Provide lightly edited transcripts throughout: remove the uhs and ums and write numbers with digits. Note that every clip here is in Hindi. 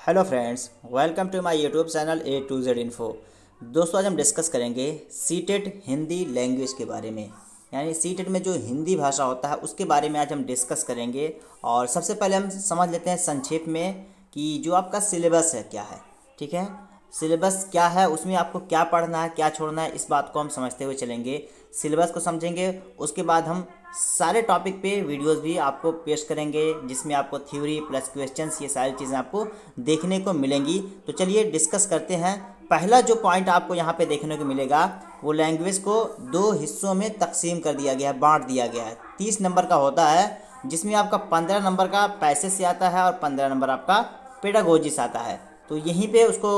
Hello friends, welcome to my YouTube channel A to Z info. दोस्तों, आज हम डिस्कस करेंगे सीटेट हिंदी लैंग्वेज के बारे में, यानी सीटेट में जो हिंदी भाषा होता है उसके बारे में आज हम डिस्कस करेंगे। और सबसे पहले हम समझ लेते हैं संक्षेप में कि जो आपका सिलेबस है क्या है। ठीक है, सिलेबस क्या है, उसमें आपको क्या पढ़ना है, क्या छोड़ना है, इस बात को हम समझते हुए चलेंगे। सिलेबस को समझेंगे, उसके बाद हम सारे टॉपिक पे वीडियोस भी आपको पेश करेंगे, जिसमें आपको थ्योरी प्लस क्वेश्चंस ये सारी चीज़ें आपको देखने को मिलेंगी। तो चलिए डिस्कस करते हैं। पहला जो पॉइंट आपको यहाँ पे देखने को मिलेगा वो लैंग्वेज को दो हिस्सों में तकसीम कर दिया गया है, बांट दिया गया है। 30 नंबर का होता है, जिसमें आपका 15 नंबर का पैसेज से आता है और 15 नंबर आपका पेडागोजी से आता है। तो यहीं पे उसको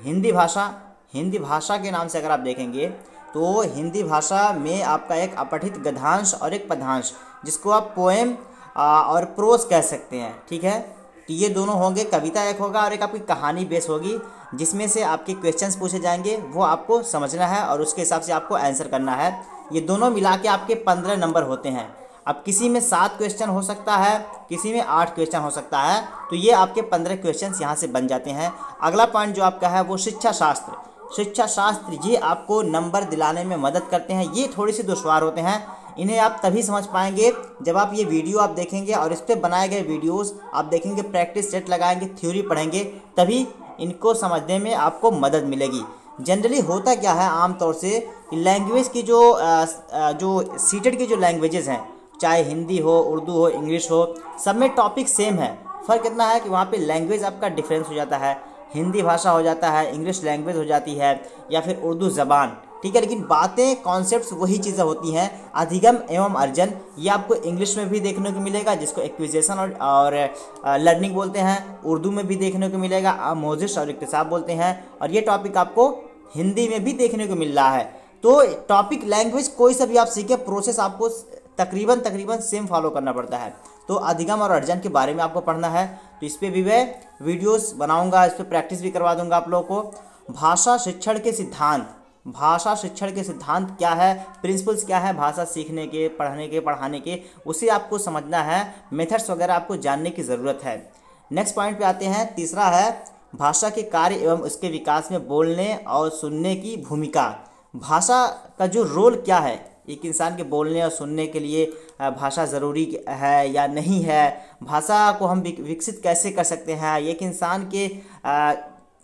हिंदी भाषा के नाम से अगर आप देखेंगे तो हिंदी भाषा में आपका एक अपठित गद्यांश और एक पद्यांश, जिसको आप पोएम और प्रोज कह सकते हैं। ठीक है, तो ये दोनों होंगे, कविता एक होगा और एक आपकी कहानी बेस होगी, जिसमें से आपके क्वेश्चंस पूछे जाएंगे, वो आपको समझना है और उसके हिसाब से आपको आंसर करना है। ये दोनों मिला के आपके 15 नंबर होते हैं। अब किसी में 7 क्वेश्चन हो सकता है, किसी में 8 क्वेश्चन हो सकता है, तो ये आपके 15 क्वेश्चन यहाँ से बन जाते हैं। अगला पॉइंट जो आपका है वो शिक्षा शास्त्र ये आपको नंबर दिलाने में मदद करते हैं। ये थोड़ी सी दुश्वार होते हैं, इन्हें आप तभी समझ पाएंगे जब आप ये वीडियो आप देखेंगे और इस पर बनाए गए वीडियोस आप देखेंगे, प्रैक्टिस सेट लगाएंगे, थ्योरी पढ़ेंगे, तभी इनको समझने में आपको मदद मिलेगी। जनरली होता क्या है आमतौर से, लैंग्वेज की जो सीटेड की जो लैंग्वेजेस हैं, चाहे हिंदी हो, उर्दू हो, इंग्लिश हो, सब में टॉपिक सेम है। फ़र्क इतना है कि वहाँ पे लैंग्वेज आपका डिफरेंस हो जाता है, हिंदी भाषा हो जाता है, इंग्लिश लैंग्वेज हो जाती है, या फिर उर्दू ज़बान। ठीक है, लेकिन बातें कॉन्सेप्ट्स वही चीज़ें होती हैं। अधिगम एवं अर्जन ये आपको इंग्लिश में भी देखने को मिलेगा, जिसको एक्विजिशन और लर्निंग बोलते हैं। उर्दू में भी देखने को मिलेगा, आमोजिश और इक्तिसाब बोलते हैं। और ये टॉपिक आपको हिंदी में भी देखने को मिल रहा है। तो टॉपिक लैंग्वेज कोई सा भी आप सीखें, प्रोसेस आपको तकरीबन सेम फॉलो करना पड़ता है। तो अधिगम और अर्जन के बारे में आपको पढ़ना है, तो इस पर भी मैं वीडियोस बनाऊंगा, इस पर प्रैक्टिस भी करवा दूंगा आप लोगों को। भाषा शिक्षण के सिद्धांत क्या है, प्रिंसिपल्स क्या है भाषा सीखने के, पढ़ाने के, उसे आपको समझना है। मेथड्स वगैरह आपको जानने की ज़रूरत है। नेक्स्ट पॉइंट पे आते हैं। तीसरा है भाषा के कार्य एवं उसके विकास में बोलने और सुनने की भूमिका। भाषा का जो रोल क्या है, एक इंसान के बोलने और सुनने के लिए भाषा ज़रूरी है या नहीं है, भाषा को हम विकसित कैसे कर सकते हैं, एक इंसान के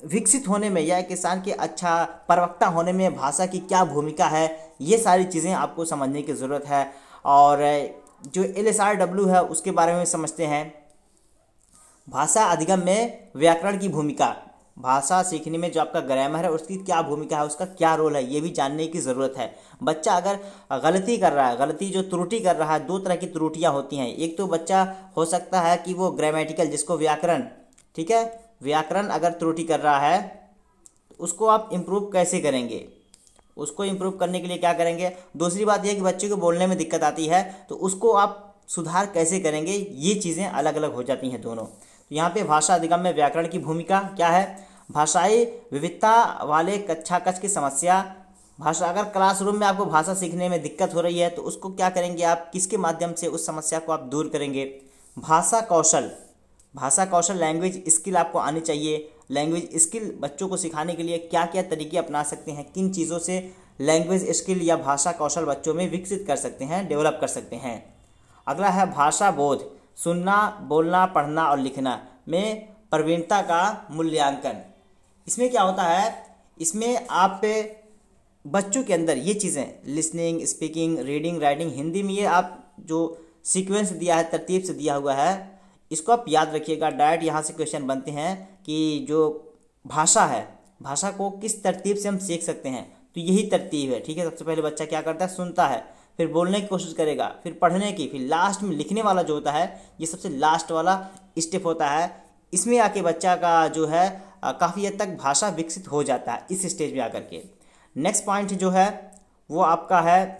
विकसित होने में या एक इंसान के अच्छा प्रवक्ता होने में भाषा की क्या भूमिका है, ये सारी चीज़ें आपको समझने की ज़रूरत है। और जो LSRW है उसके बारे में समझते हैं। भाषा अधिगम में व्याकरण की भूमिका, भाषा सीखने में जो आपका ग्रामर है उसकी क्या भूमिका है, उसका क्या रोल है, ये भी जानने की ज़रूरत है। बच्चा अगर गलती कर रहा है, त्रुटि कर रहा है, 2 तरह की त्रुटियां होती हैं। एक तो बच्चा हो सकता है कि वो ग्रामेटिकल, जिसको व्याकरण, ठीक है, व्याकरण अगर त्रुटि कर रहा है तो उसको आप इम्प्रूव कैसे करेंगे, उसको इम्प्रूव करने के लिए क्या करेंगे। दूसरी बात यह कि बच्चे को बोलने में दिक्कत आती है, तो उसको आप सुधार कैसे करेंगे, ये चीज़ें अलग अलग हो जाती हैं दोनों। तो यहाँ पे भाषा अधिगम में व्याकरण की भूमिका क्या है, भाषाई विविधता वाले कक्षा कक्ष की समस्या। भाषा अगर क्लासरूम में आपको भाषा सीखने में दिक्कत हो रही है तो उसको क्या करेंगे आप, किसके माध्यम से उस समस्या को आप दूर करेंगे। भाषा कौशल लैंग्वेज स्किल आपको आनी चाहिए। लैंग्वेज स्किल बच्चों को सिखाने के लिए क्या क्या तरीके अपना सकते हैं, किन चीज़ों से लैंग्वेज स्किल या भाषा कौशल बच्चों में विकसित कर सकते हैं, डेवलप कर सकते हैं। अगला है भाषा बोध, सुनना, बोलना, पढ़ना और लिखना में प्रवीणता का मूल्यांकन। इसमें क्या होता है, इसमें आप बच्चों के अंदर ये चीज़ें listening, speaking, reading, writing, Hindi में ये आप जो सीक्वेंस दिया है, तरतीब से दिया हुआ है, इसको आप याद रखिएगा। डायरेक्ट यहाँ से क्वेश्चन बनते हैं कि जो भाषा है, भाषा को किस तरतीब से हम सीख सकते हैं, तो यही तरतीब है। ठीक है, सबसे पहले बच्चा क्या करता है, सुनता है, फिर बोलने की कोशिश करेगा, फिर पढ़ने की, फिर लास्ट में लिखने वाला जो होता है, ये सबसे लास्ट वाला स्टेप होता है। इसमें आके बच्चा का जो है काफ़ी हद तक भाषा विकसित हो जाता है इस स्टेज में आकर के। नेक्स्ट पॉइंट जो है वो आपका है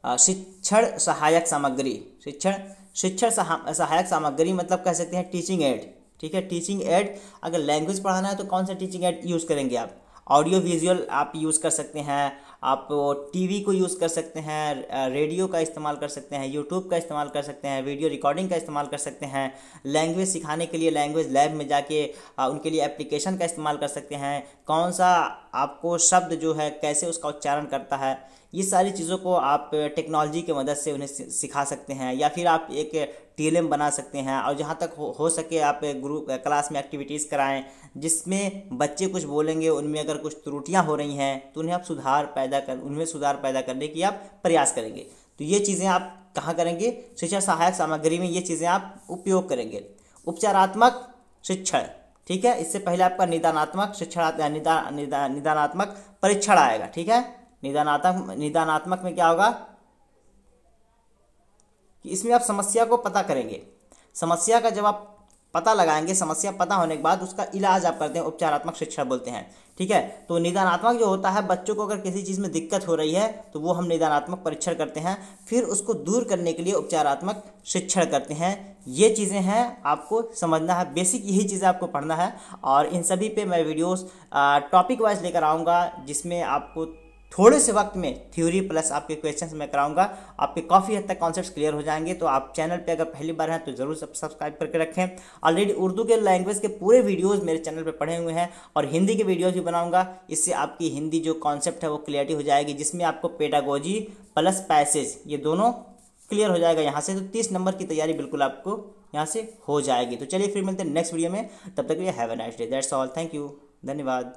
शिक्षण सहायक सामग्री। शिक्षण सहायक सामग्री मतलब कह सकते हैं टीचिंग एड। ठीक है, टीचिंग एड, अगर लैंग्वेज पढ़ाना है तो कौन सा टीचिंग एड यूज़ करेंगे आप, ऑडियो विजुअल आप यूज़ कर सकते हैं, आप टीवी को यूज़ कर सकते हैं, रेडियो का इस्तेमाल कर सकते हैं, यूट्यूब का इस्तेमाल कर सकते हैं, वीडियो रिकॉर्डिंग का इस्तेमाल कर सकते हैं, लैंग्वेज सिखाने के लिए लैंग्वेज लैब में जाके उनके लिए एप्लीकेशन का इस्तेमाल कर सकते हैं, कौन सा आपको शब्द जो है कैसे उसका उच्चारण करता है, ये सारी चीज़ों को आप टेक्नोलॉजी की मदद से उन्हें सिखा सकते हैं। या फिर आप एक टीएलएम बना सकते हैं, और जहाँ तक हो सके आप ग्रुप क्लास में एक्टिविटीज़ कराएं जिसमें बच्चे कुछ बोलेंगे, उनमें अगर कुछ त्रुटियां हो रही हैं तो उन्हें आप उनमें सुधार पैदा करने की आप प्रयास करेंगे। तो ये चीज़ें आप कहाँ करेंगे, शिक्षा सहायक सामग्री में ये चीज़ें आप उपयोग करेंगे। उपचारात्मक शिक्षण, ठीक है, इससे पहले आपका निदानात्मक शिक्षण निदानात्मक परीक्षण आएगा, ठीक है। निदानात्मक में क्या होगा कि इसमें आप समस्या को पता करेंगे, समस्या का जब आप पता लगाएंगे, समस्या पता होने के बाद उसका इलाज आप करते हैं, उपचारात्मक शिक्षण बोलते हैं, ठीक है। तो निदानात्मक जो होता है, बच्चों को अगर किसी चीज़ में दिक्कत हो रही है तो वो हम निदानात्मक परीक्षण करते हैं, फिर उसको दूर करने के लिए उपचारात्मक शिक्षण करते हैं। ये चीज़ें हैं, आपको समझना है, बेसिक यही चीज़ें आपको पढ़ना है। और इन सभी पे मैं वीडियोस टॉपिक वाइज लेकर आऊँगा, जिसमें आपको थोड़े से वक्त में थ्योरी प्लस आपके क्वेश्चंस मैं कराऊंगा, आपके काफ़ी हद तक कॉन्सेप्ट्स क्लियर हो जाएंगे। तो आप चैनल पे अगर पहली बार हैं तो ज़रूर सब्सक्राइब करके रखें। ऑलरेडी उर्दू के लैंग्वेज के पूरे वीडियोस मेरे चैनल पे पड़े हुए हैं, और हिंदी के वीडियोस भी बनाऊंगा। इससे आपकी हिंदी जो कॉन्सेप्ट है वो क्लियरिटी हो जाएगी, जिसमें आपको पेडागोजी प्लस पैसेज ये दोनों क्लियर हो जाएगा यहाँ से। तो 30 नंबर की तैयारी बिल्कुल आपको यहाँ से हो जाएगी। तो चलिए फिर मिलते हैं नेक्स्ट वीडियो में, तब तक के लिए have a nice day, that's all, thank you, धन्यवाद।